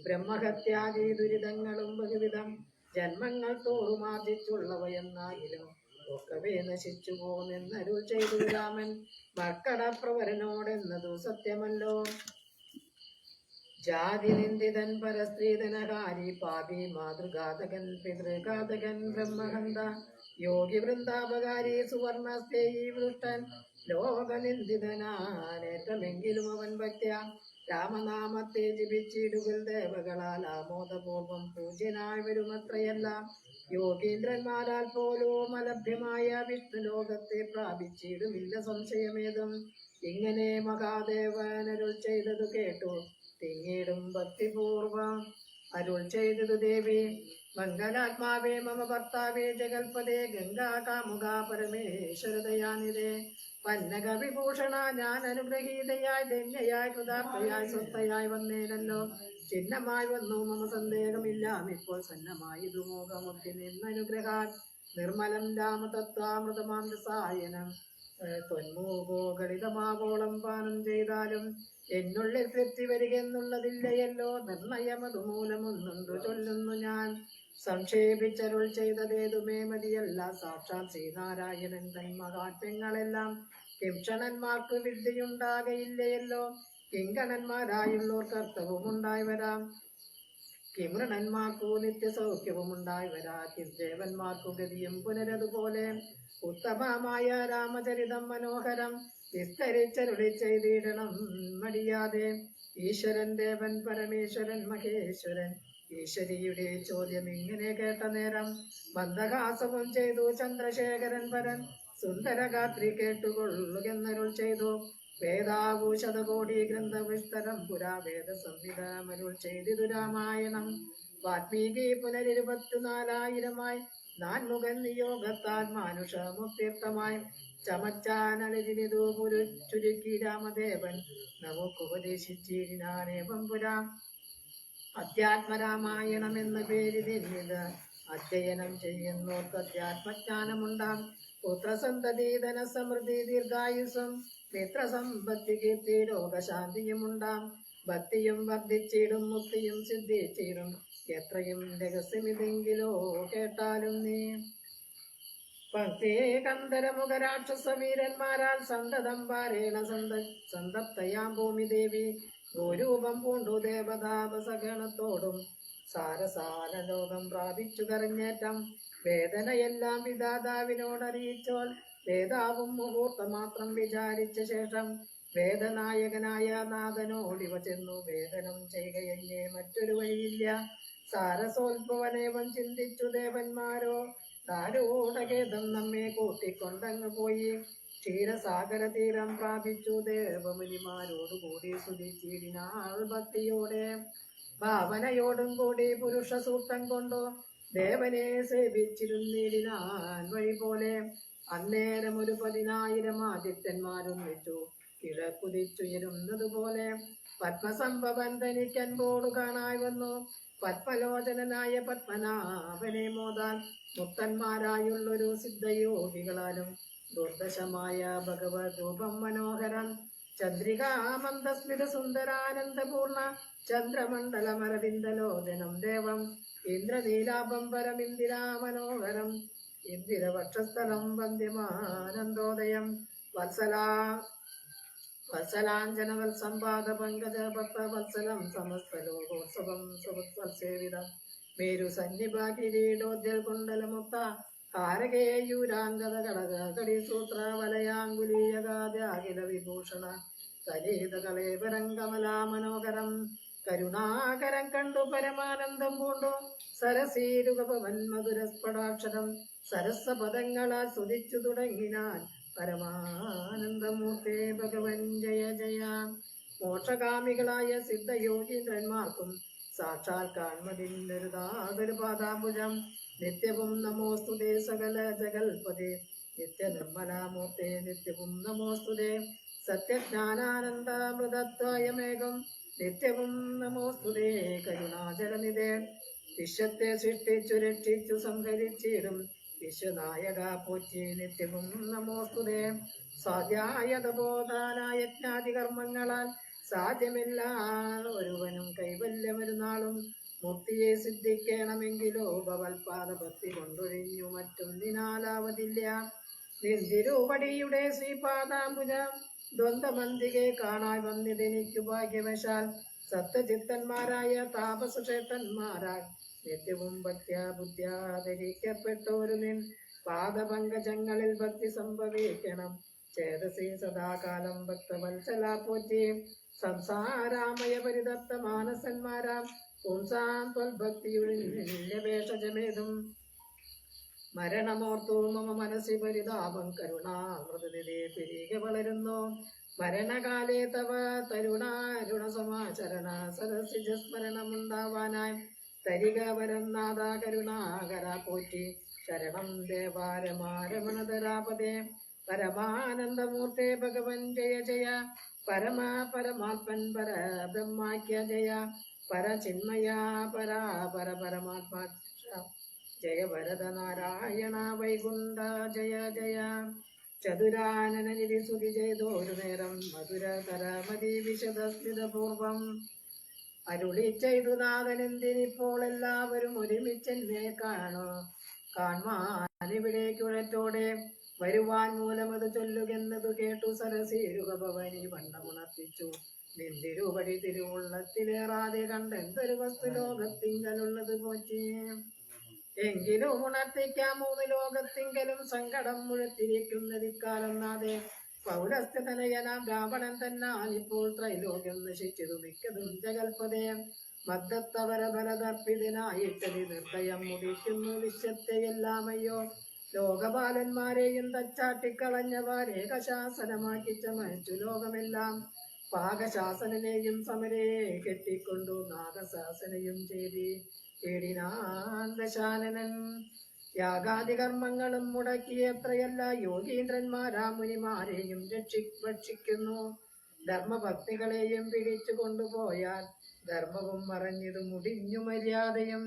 ബ്രഹ്മഹത്യാദി ദുരിതങ്ങളും ബഹുവിധം ജന്മങ്ങൾ തോറുമാർജിച്ചുള്ളവയെന്നായിലും ഒക്കവേ നശിച്ചു പോന്നെന്നരുൾ ചെയ്തു രാമൻ. മക്കടപ്രവരനോടെന്നതു സത്യമല്ലോ. ജാതി നിന്ദിതൻ പരസ്ത്രീധനകാരി പാപി മാതൃഘാതകൻ പിതൃഘാതകൻ ബ്രഹ്മഹന്ത യോഗി വൃന്ദാപകാരി സുവർണസ്തേയി വൃഷ്ടൻ ലോകനിന്ദിതനാനേറ്റമെങ്കിലും അവൻ ഭക്ത്യ രാമനാമത്തെ ജപിച്ചിടുകൾ ദേവകളാൽ ആമോദപൂർവം പൂജ്യനായി വരുമത്രയെല്ലാം യോഗീന്ദ്രന്മാരാൽ പോലും അലഭ്യമായ വിഷ്ണുലോകത്തെ പ്രാപിച്ചിടുമില്ല സംശയമേതും. ഇങ്ങനെ മഹാദേവനരുൾ ചെയ്തതു കേട്ടു തിങ്ങിടും ഭക്തിപൂർവം അരുൾ ചെയ്തതു ദേവി മംഗലാത്മാവേ മമ ഭർത്താവേ ജഗൽപദേ ഗംഗാകാമുക പരമേശ്വരതയാനിതേ പന്നക വിഭൂഷണ ഞാൻ അനുഗ്രഹീതയായി ധന്യയായി കൃതാർത്ഥയായി സ്വസ്ഥയായി വന്നേനല്ലോ. ചിഹ്നമായി വന്നു മമ സന്ദേഹമില്ലാം ഇപ്പോൾ സന്നമായി ദുമോഹമുക്തി നിന്നനുഗ്രഹാൻ നിർമ്മലം രാമതത്വാമൃതമാം രസായനം തൊന്മൂകോ ഗളിതമാവോളം പാനം ചെയ്താലും എന്നുള്ളിൽ തൃപ്തി വരികെന്നുള്ളതില്ലയല്ലോ. നിർണയമതുമൂലമൊന്നുണ്ടു ചൊല്ലുന്നു ഞാൻ സംക്ഷേപിച്ചരുൾ ചെയ്തതേതുമേ മതിയല്ല. സാക്ഷാൽ ശ്രീനാരായണൻ തൻ മഹാത്മ്യങ്ങളെല്ലാം കിംക്ഷണന്മാർക്ക് വിദ്യയുണ്ടാകയില്ലയല്ലോ. കിങ്കണന്മാരായുള്ളോർ കർത്തവും ഉണ്ടായി വരാം, കിമൃണന്മാർക്കു നിത്യസൗഖ്യവും ഉണ്ടായി വരാ, കിംദേവന്മാർക്കു ഗതിയും പുനരതുപോലെ. ഉത്തമമായ രാമചരിതം മനോഹരം വിസ്തരിച്ചരുളി ചെയ്തിടണം മടിയാതെ. ഈശ്വരൻ ദേവൻ പരമേശ്വരൻ മഹേശ്വരൻ ഈശ്വരിയുടെ ചോദ്യം ഇങ്ങനെ കേട്ട നേരം മന്ദഹാസവും ചെയ്തു ചന്ദ്രശേഖരൻ പരൻ. സുന്ദരഗാത്രി കേട്ടുകൊള്ളുകെന്നരുൾ ചെയ്തു വേദാഭൂഷതകോടി ഗ്രന്ഥവിസ്തരം പുരാ വേദ സംഹിതമരുൾ ചെയ്തിതു രാമായണം. വാൽമീകി പുനരിരുപത്തിനാലായിരമായി നാൻമുഖൻ നിയോഗത്താൽ മാനുഷമുക്തിർത്ഥമായി ചമച്ചാനലിതിനിതു ചുരുക്കി രാമദേവൻ നമുക്കുപദേശിച്ചിരിനാനേവം പുരാ. അധ്യാത്മരാമായണം എന്ന പേരിതിന്നത് അധ്യയനം ചെയ്യുന്നോർക്ക് അധ്യാത്മജ്ഞാനമുണ്ടാം. പുത്രസന്തതി ധനസമൃദ്ധി ദീർഘായുസം മിത്രസമ്പത്തി കീർത്തി രോഗശാന്തിയുമുണ്ടാം. ഭക്തിയും വർദ്ധിച്ചിടും മുക്തിയും സിദ്ധിച്ചിടും എത്രയും രഹസ്യമിതെങ്കിലോ കേട്ടാലും നീ. ഭക്തേകന്ധരമുഖ രാക്ഷസ വീരന്മാരാൽ സന്തതം പാരേണ സന്തപ്തയാം ഭൂമി ദേവി ഗോരൂപം പൂണ്ടു ദേവതാപസഗണത്തോടും സാരസാല ലോകം പ്രാപിച്ചു കരഞ്ഞേറ്റം. വേദനയെല്ലാം വിധാതാവിനോടറിയിച്ചോൾ വേദാവും മുഹൂർത്തമാത്രം വിചാരിച്ച ശേഷം വേദനായകനായ നാഥനോടിവ ചെന്നു വേദനം ചെയ്യുകയല്ലേ മറ്റൊരു വഴിയില്ല. സാരസോത്ഭവനേവം ചിന്തിച്ചു ദേവന്മാരോ ദാരൂഢഖേദം നമ്മെ കൂട്ടിക്കൊണ്ടങ്ങ് പോയി. ക്ഷീരസാഗര തീരം പ്രാപിച്ചു ദേവമുനിമാരോടുകൂടി സ്തുതിച്ചിടിനാൾ ഭക്തിയോടെ. ഭാവനയോടും കൂടി പുരുഷ സൂക്തം കൊണ്ടു ദേവനെ സേവിച്ചിരുന്നിടിനാൻ വഴി പോലെ. അന്നേരം ഒരു 10,000 ആദിത്യന്മാരും വെച്ചു കിഴക്കുതിച്ചുയരുന്നതുപോലെ. പത്മസംഭവൻ തനിക്കൻപോടു കാണായി വന്നു പത്മലോചനായ പത്മനാഭനെ മോദാൻ. മുക്തന്മാരായുള്ളൊരു സിദ്ധയോഗികളാലും ദുർദശമായ ഭഗവത് രൂപം മനോഹരം. ചന്ദ്രികാമന്ദസ്മിത സുന്ദരാനന്ദപൂർണ ചന്ദ്രമണ്ഡലമരവിന്ദലോചനം ദേവം. ഇന്ദ്രനീലാഭം പരമിന്ദിരാ മനോഹരം ഇന്ദിരവക്ഷസ്ഥലം വന്ദ്യമാനന്ദോദയം. വത്സലാഞ്ജനവത്സംപാദ പങ്കജ ഭക്തവത്സലം സമസ്തലോകോത്സവം സുവത്സേവിതം. മേരു സന്നിഭ കിരീടോദ്യൽ കുണ്ടലമുക്ത ഹാരകേയൂരാംഗത ഘടകടി സൂത്ര വലയാങ്കുലീയകാദ്യാഖില വിഭൂഷണ കലീത കളേവരം കമലാ മനോഹരം. കരുണാകരം കണ്ടു പരമാനന്ദം പൂണ്ടു സരസീരുഗപവൻ മധുരസ്ഫടാക്ഷരം. സരസപദങ്ങളാൽ സ്തുതിച്ചു തുടങ്ങിനാൻ പരമാനന്ദമൂർത്തേ ഭഗവൻ ജയ ജയ. മോക്ഷകാമികളായ സിദ്ധയോഗീന്ദ്രന്മാർക്കും സാക്ഷാൽ കാൺമതിന്നൊരുതാതൊരു പാദാംബുജം. നിത്യവും നമോസ്തുതേ സകല ജഗൽപദേ നിത്യനിർമ്മലാമൂർത്തേ നിത്യവും നമോസ്തുതേ. സത്യജ്ഞാനാനന്ദാമൃതത്വയമേകം നിത്യവും നമോസ്തുതേ കരുണാചലനിധേ. വിശ്വത്തെ സൃഷ്ടിച്ചു രക്ഷിച്ചു സംഹരിച്ചിടും വിശ്വനായക പോറ്റി നിത്യവും നമോസ്തുതേ. സ്വാധ്യായ തപോദാന യജ്ഞാതി കർമ്മങ്ങളാൽ സാധ്യമില്ല ഒരുവനും കൈവല്യമൊരു നാളും. മുക്തിയെ സിദ്ധിക്കണമെങ്കിലോ ഭവൽപാദ ഭക്തി കൊണ്ടൊഴിഞ്ഞു മറ്റൊന്നിനാലാവതില്ല. നിന്തിരുവടിയുടെ ശ്രീപാദാംബുജ ദ്വന്ദ്മന്തികെ കാണാൻ വന്നിതെനിക്കു ഭാഗ്യവശാൽ. സത്യചിത്തന്മാരായ താപസശ്രേഷ്ഠന്മാരാൽ നിത്യവും ബുദ്ധ്യാധരിക്കപ്പെട്ടോരു നിൻ പാദപങ്കജങ്ങളിൽ ഭക്തി സംഭവിക്കണം. ചേതസി സദാകാലം ഭക്തവത്സല പോറ്റി സംസാരാമയ പരിതപ്ത മാനസന്മാരാം പുംസാം ത്വൽഭക്തിയുഴിഞ്ഞപേക്ഷജമേതും മരണമോർത്തു മമ മനസ്സി പരിതാപം കരുണാമൃതനിധി തിരികെ വളരുന്നു. മരണകാലേ തവ തരുണാരുണസമാചരണ സരസിജസ്മരണമുണ്ടാവാനായി തരിക വരം നാദ കരുണാകര പോറ്റി ശരണം ദേവാരമാരമണധരാപദേ പരമാനന്ദമൂർത്തേ ഭഗവൻ ജയ ജയ പരമാത്മൻ പരബ്രഹ്മാഖ്യ ജയ പരചിന്മയ പരമാത്മാ ജയ വരദ നാരായണ വൈകുണ്ഠ ജയ ജയ ചതുരാനനനിധി സ്തുതി ചെയ്തോരു നേരം മധുരതരമതി വിശദസ്മിതപൂർവം അരുളി ചെയ്തു നാഥനെന്തിനിപ്പോൾ എല്ലാവരും ഒരുമിച്ചെന്നെ കാൺമാനിവിടേക്കുഴറ്റോടെ വരുവാൻ മൂലമത് ചൊല്ലുകെന്നതു കേട്ടു സരസീരുഭവനി വണ്ണമുണർത്തിച്ചു. നിന്തിരുവടി തിരുവുള്ളത്തിലേറാതെ കണ്ടെന്തൊരു വസ്തു ലോകത്തിങ്കലുള്ളത് പോറ്റി. എങ്കിലും ഉണർത്തിക്കാം മൂന്ന് ലോകത്തിങ്കലും സങ്കടം മുഴത്തിരിക്കുന്നതിക്കാലം നാഥേ. പൗരസ്ഥതനയനാം രാവണൻ തന്നാലിപ്പോൾ ത്രൈലോക്യം നശിച്ചതു മിക്കതും ജഗൽപതേ. മദ്ദത്തവര ബലതർപ്പിതനായിട്ടതി നിർദ്ദയം മുടിക്കുന്നു വിശ്വത്തെയെല്ലാമയ്യോ. ലോകപാലന്മാരെയും തച്ചാട്ടിക്കളഞ്ഞവാരെ കശാസനമാക്കി ചമച്ചു ലോകമെല്ലാം. പാകശാസനെയും സമരേ കെട്ടിക്കൊണ്ടു നാഗശാസനയും കേടിനാൻ ദശാനനൻ. യാഗാദി കർമ്മങ്ങളും മുടക്കി എത്രയല്ല യോഗീന്ദ്രന്മാരാ മുനിമാരെയും ഭക്ഷിക്കുന്നു. ധർമ്മഭക്തികളെയും പിടിച്ചു കൊണ്ടുപോയാൽ ധർമ്മവും മറഞ്ഞിതു മുടിഞ്ഞു മര്യാദയും.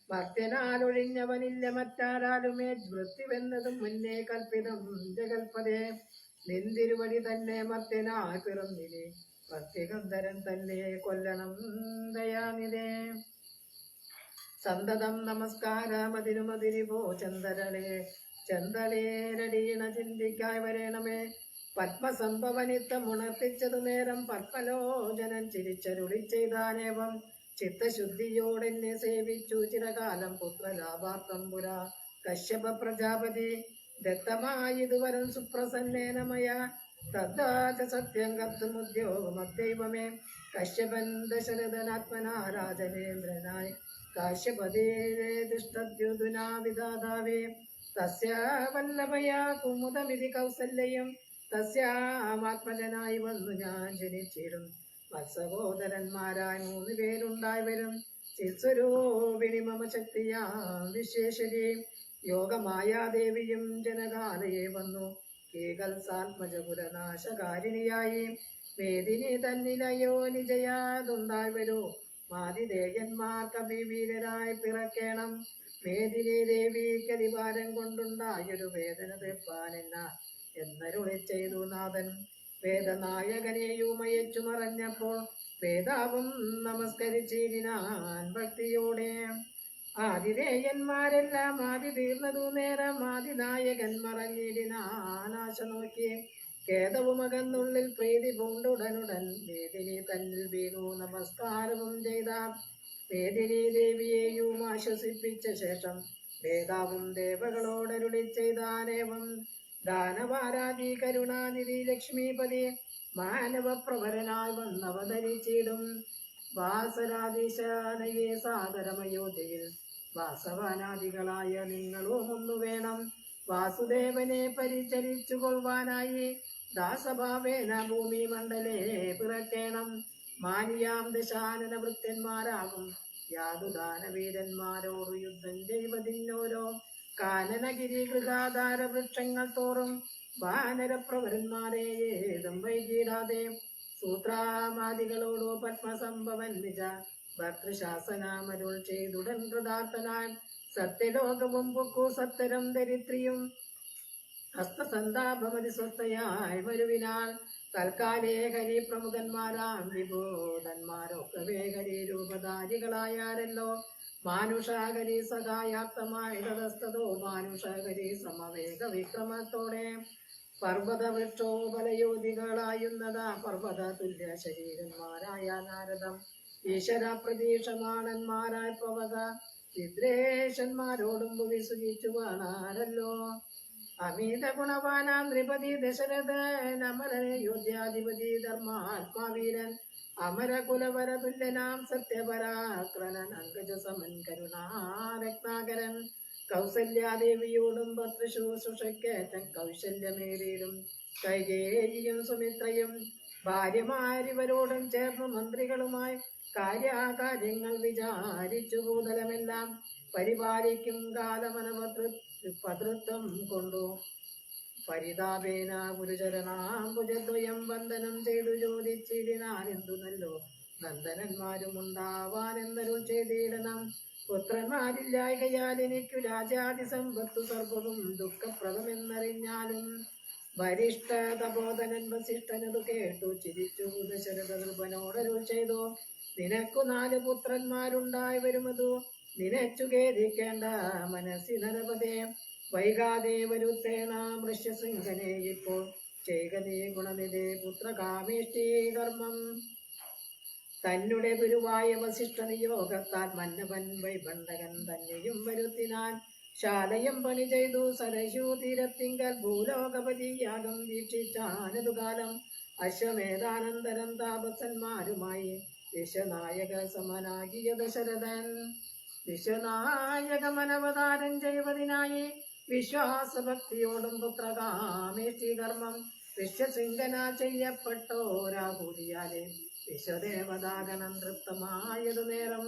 ഭക്തനാലൊഴിഞ്ഞവനില്ല മറ്റാരാലുമേ വൃത്തിവെന്നതും മുന്നേ കൽപ്പിതം ജഗൽപതേ. നിന്തിരുവടി തന്നെ മർത്യനായി പിറന്നിനെ ഭക്തിഗന്ധരൻ തന്നെ കൊല്ലണം ദയാനിതേ. സന്തതം നമസ്കാരമതിരുമതിരിവോ ചന്തളേരടീണ ചിന്തിക്കായി വരേണമേ. പത്മസംഭവനിത്തമുണർത്തിച്ചതു നേരം പത്മലോചനൻ ചിരിച്ചരുളി ചെയ്താനേവം. ചിത്തശുദ്ധിയോടെന്നെ സേവിച്ചു ചിരകാലം പുത്രലാഭാർത്ഥം പുരാ കശ്യപ പ്രജാപതി. ദത്തമായിതുവരം സുപ്രസന്നേനമയ തദ്ദാച സത്യം കർത്തുമുദ്യോഗമദ്ദൈവമേ. കശ്യപൻ ദശരഥനാത്മനാ രാജനേന്ദ്രനായി കാശ്യപതിഷ്ടദ്യുതുനാ വിധാതാവേ. തസ്യ വല്ലഭയാ കുമുദമിതി കൗസല്യം തസ്യാമാത്മജനായി വന്നു ഞാൻ ജനിച്ചിടും. വത്സഹോദരന്മാരായി 3 പേരുണ്ടായി വരും. ചിത്സ്വരൂപിണി മമ ശക്തിയാം വിശേഷരി. യോഗമായാദേവിയും ജനകാലയെ വന്നു കേകൽസാത്മജപുരനാശകാരിണിയായി. മേദിനി തന്നിലയോ നിജയാതുണ്ടായി വരൂ. മാതിദേയന്മാർ കവിവീരരായി പിറക്കേണം. മേദിനി ദേവി കലിവാരം കൊണ്ടുണ്ടായൊരു വേദന തീർപ്പാനെന്ന എന്നരുളി ചെയ്തു നാഥൻ. വേദനായകനെയുമയച്ചു മറഞ്ഞപ്പോൾ വേദാവും നമസ്കരിച്ചിടിനാൻ ഭക്തിയോടെ. ആതിഥേയന്മാരെല്ലാം ആദി തീർന്നതു നേരം ആദിനായകൻ മറഞ്ഞിടിനാൻ ആശ നോക്കി. ഖേദവുമകന്നുള്ളിൽ പ്രീതി പൂണ്ടുടനുടൻ വേദിനി തന്നിൽ വീണു നമസ്കാരവും ചെയ്ത. വേദിനി ദേവിയെയും ആശ്വസിപ്പിച്ച ശേഷം വേദാവും ദേവകളോടരുളി ചെയ്താനേവം. ദാനവാരാധി കരുണാനിധി ലക്ഷ്മീപതി മാനവപ്രവരനായി വന്നവതരിച്ചിടും. വാസരാധീശാനയെ സാദരമയോധ്യയിൽ വാസവാനാദികളായ നിങ്ങളും ഒന്നു വേണം. വാസുദേവനെ പരിചരിച്ചു കൊള്ളുവാനായി ദാസഭാവേന ഭൂമി മണ്ഡലേ പിറക്കേണം. മാനിയാം ദശാനന വൃത്യന്മാരാകും യാതുദാനവീരന്മാരോടു യുദ്ധം ചെയ്വതിന്നോരോ. കാനനഗിരി ഗൃഹാധാര വൃക്ഷങ്ങൾ തോറും വാനരപ്രവരന്മാരെ ഏതും വൈകിടാതെ. സൂത്രാമാദികളോടോ പത്മസംഭവൻ നിജ ഭർത്തൃശാസനാമരുൾ ചെയ്തുടൻ കൃതാർത്ഥനായി. സത്യലോകവും പൊക്കു സത്തരം ദരിദ്രിയും ഹസ്തസന്താപമതി സ്വസ്ഥയായി വരുവിനാൽ. തൽക്കാലേ ഹരി പ്രമുഖന്മാരാം വിഭൂതന്മാരൊക്കവേ ഹരി രൂപധാരികളായാരല്ലോ. മാനുഷാകരി സഹായാർത്ഥമായി തതസ്തോ മാനുഷാകരി സമവേഗ വിക്രമത്തോടെ. പർവ്വതവൃക്ഷോബലയോധികളായുന്നതാ പർവ്വത തുല്യ ശരീരന്മാരായ നാരദം ഈശ്വര പ്രതീക്ഷമാണന്മാരായ പവക വിദ്രേശന്മാരോടും ഭുവി സുഖിച്ചു കാണാനല്ലോ. അമിത ഗുണവാനാം നൃപതി ദശരഥൻ അമരനെ യോധ്യാധിപതി ധർമാത്മാവീരൻ അമരകുലവര തുല്യനാം സത്യപരാക്രമൻ അങ്കജ സമൻ കരുണാരത്നാകരൻ കൗസല്യാദേവിയോടും ഭർത്തൃശുശ്രൂഷയ്ക്കേറ്റം കൗശല്യമേറിയും കൈകേയിയും സുമിത്രയും ഭാര്യമാരിവരോടും ചേർന്ന് മന്ത്രികളുമായി കാര്യങ്ങൾ വിചാരിച്ചു ഭൂതലമെല്ലാം പരിപാലിക്കും കാലമനപതൃത്വം കൊണ്ടു പരിതാപേന ഗുരുചരണാംബുജദ്വയം വന്ദനം ചെയ്തു ചോദിച്ചിടിനാനെന്തു നല്ലോ നന്ദനന്മാരും ഉണ്ടാവാനെന്നരുൾ ചെയ്തിടണം. പുത്രന്മാരില്ലായകയാൽ എനിക്കു രാജാതി സമ്പത്തു സർവവും ദുഃഖപ്രദമെന്നറിഞ്ഞാലും വരിഷ്ഠ തപോധനൻ വസിഷ്ഠനതു കേട്ടു ചിരിച്ചു ദശരഥ നൃപനോടരുൾ ചെയ്തു. നിനക്കു 4 പുത്രന്മാരുണ്ടായി വരുമതു നിനച്ചു ഖേദിക്കേണ്ട മനസ്സിനരപതേ വൈകാതെ വരുത്തേണ മൃഷ്യശൃംഖനെ ഇപ്പോൾ ചെയ്ക നീ ഗുണനിധേ പുത്രകാമേഷ്ടി കർമ്മം. തന്നെ ഗുരുവായ വസിഷ്ഠ നിയോഗത്താൽ മന്നവൻ വൈബന്ധകൻ തന്നെയും വരുത്തിനാൻ ശാലയം പണി ചെയ്തു സരശൂ തീരത്തിങ്കൽ ഭൂലോകപതിയാകം വീക്ഷിച്ചാനതുകാലം അശ്വമേധാനന്തരം താപസന്മാരുമായി വിശ്വനായക സമനാകിയ ദശരഥൻ വിശ്വനായകമനവതാരം ചെയ്വതിനായി വിശ്വാസഭക്തിയോടും പുത്രകാമേഷ്ടി കർമ്മം വിശ്വശൃംഖല ചെയ്യപ്പെട്ടോരാഹൂതിയാലെ വിശ്വദേവതാഗണം തൃപ്തമായതു നേരം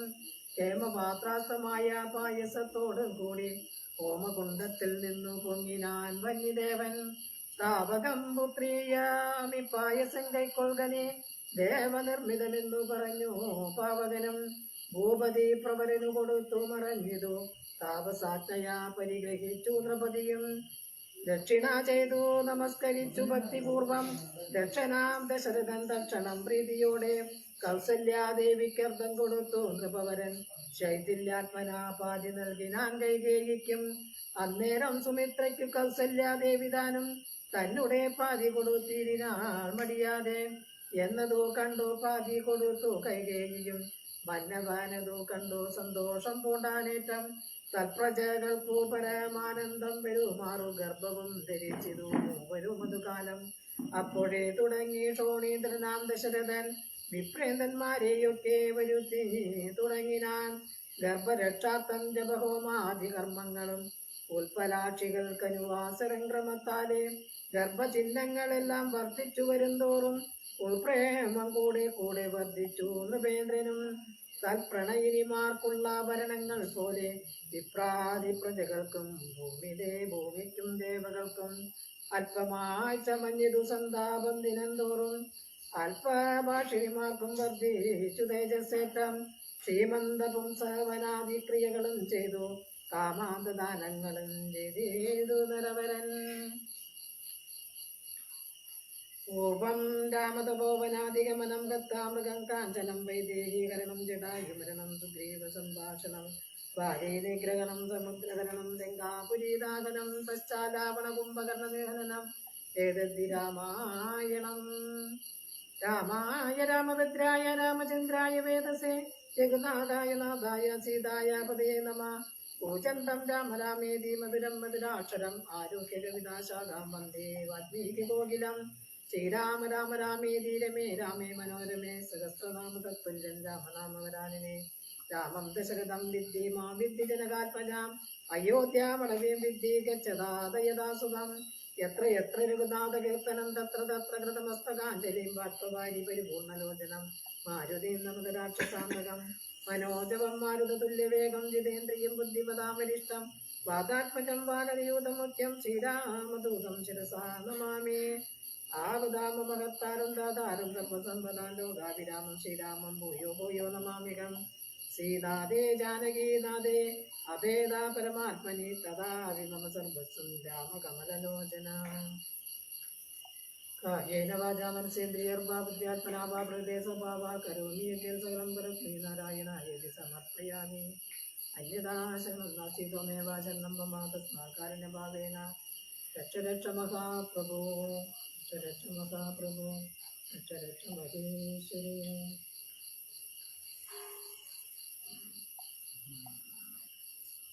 ഹേമപാത്രാസ്തമായ പായസത്തോടും കൂടി ഹോമകുണ്ടത്തിൽ നിന്നു പൊങ്ങിനാൻ വന്യദേവൻ. താപകം പുത്രീയാമി പായസം കൈക്കൊള്ളുകനെ ദേവനിർമ്മിതമെന്നു പറഞ്ഞു പാവകനും. ഭൂപതി പ്രവരനു കൊടുത്തു മറഞ്ഞിതു താപസാജ്ഞയാ പരിഗ്രഹിച്ചു നൃപതിയും. ദക്ഷിണ ചെയ്തു നമസ്കരിച്ചു ഭക്തിപൂർവം ദക്ഷനാം ദശരഥൻ തക്ഷണം പ്രീതിയോടെ കൗസല്യാദേവിക്കർദ്ധം കൊടുത്തു നൃപവരൻ. ശൈഥില്യാത്മനാ പാതി നൽകിനാൻ കൈകേയിക്കും. അന്നേരം സുമിത്രയ്ക്കു കൗസല്യാദേവിദാനം തന്നെ പാതി കൊടുത്തിരിനാൾ മടിയാതെ എന്നതു കണ്ടു പാതി കൊടുത്തു കൈകേയിയും. മന്നവാനതു കണ്ടു സന്തോഷം പൂണ്ടാനേറ്റം തൽപ്രജകൾക്കു പരമാനന്ദം വരുമാറു ഗർഭവും ധരിച്ചിതു വരുമതുകാലം. അപ്പോഴേ തുടങ്ങി ക്ഷോണീന്ദ്രനാം ദശരഥൻ വിപ്രേന്ദ്രന്മാരെയൊക്കെ വരുത്തി തുടങ്ങിനാൻ. ഗർഭരക്ഷാർത്ഥം ജപഹോമാദികർമ്മങ്ങളും ഉൽപ്പലാക്ഷികൾക്കനുവാസരംക്രമത്താലെ ഗർഭചിഹ്നങ്ങളെല്ലാം വർദ്ധിച്ചു വരുംതോറും ഉൾപ്രേമം കൂടെ കൂടെ വർദ്ധിച്ചു നൃപേന്ദ്രനും. തൽപ്രണയിനിമാർക്കുള്ള ഭരണങ്ങൾ പോലെ വിപ്രാതി പ്രജകൾക്കും ഭൂമിക്കും ദേവകൾക്കും അല്പമായി ചമഞ്ഞിതു സന്താപം ദിനംതോറും. അല്പഭാഷിണിമാർക്കും വർദ്ധിച്ചു തേജസ്സേറ്റം. ശ്രീമന്ത പുംസവനാദിക്രിയകളും ചെയ്തു കാമാന്തദാനങ്ങളും ചെയ്തു നരവരൻ. പൂർവം രാമതപോവനാധിഗമനം ദത്താമൃഗം കാഞ്ചനം വൈദേഹീകരണം ജടായുമരണം സുഗ്രീവ സംഭാഷണം ഭാര്യ നിഗ്രഹണം സമുദ്രകരണം ഗംഗാപുരീദാതനം പശ്ചാലാപണ കുംഭകർണ നിഹനനം ഏതദ്ധി രാമായണം. രാമായ രാമഭദ്രായ രാമചന്ദ്രായ വേദസേ ജഗന്നാഥായ നാഥായ സീതായ പദേ നമഃ. പൂജന്തം രാമ രാമേതി മധുരം മധുരാക്ഷരം ആരോഗ്യകവിതാശാഖാം വന്ദേ വാൽമീകി കോകിലം. ശ്രീരാമ രാമ രാമേതി രമേ രാമേ മനോരമേ സഹസ്രനാമ തത്തുല്യം രാമനാമവരാനനെ. രാമം ദശരഥം വിദ്ധി മാം വിദ്ധി ജനകാത്മജാം അയോധ്യാമളവീം വിദ്ധി ഗച്ഛതാദയദാസുഖം. എത്ര എത്ര രഘുനാഥ കീർത്തനം തത്ര തത്ര കൃതമസ്തകാഞ്ജലിം ബാഷ്പവാരി പരിപൂർണലോചനം മാരുതീം നമത രാക്ഷസാന്തകം. മനോജവം മാരുതതുല്യവേഗം ജിതേന്ദ്രിയം ബുദ്ധിപദാമരിഷ്ടം വാതാത്മജം വാനരയൂതമുഖ്യം ശ്രീരാമദൂതം ശിരസാ നമാമി. ആവതാമ മഹത്താരം ദാതാരം സർവസമ്പദാം ലോകാഭിരാമം ശ്രീരാമം ഭൂയോ ഭൂയോ നമാമികം. സീതാദേ ജാനകീനാഥേ അഭേദാ പരമാത്മനി തഥാവി മമ സർവസ്വം രാമകമലലോചന. കായേന വാചാ മനസേന്ദ്രിയർവാ ബുദ്ധ്യാത്മനാ വാ പ്രകൃതേ സ്വഭാവാ കരോമി യജ്ഞം സകലം പരസ്മൈ നാരായണായേതി സമർപ്പയാമി. അന്യഥാ ശരണം നാസ്തി ത്വമേവ ശരണം മമ തസ്മാത് കാരുണ്യഭാവേന രക്ഷ രക്ഷ മഹാപ്രഭോ രക്ഷ രക്ഷ മഹാപ്രഭോ രക്ഷ രക്ഷ മഹേശ്വരി.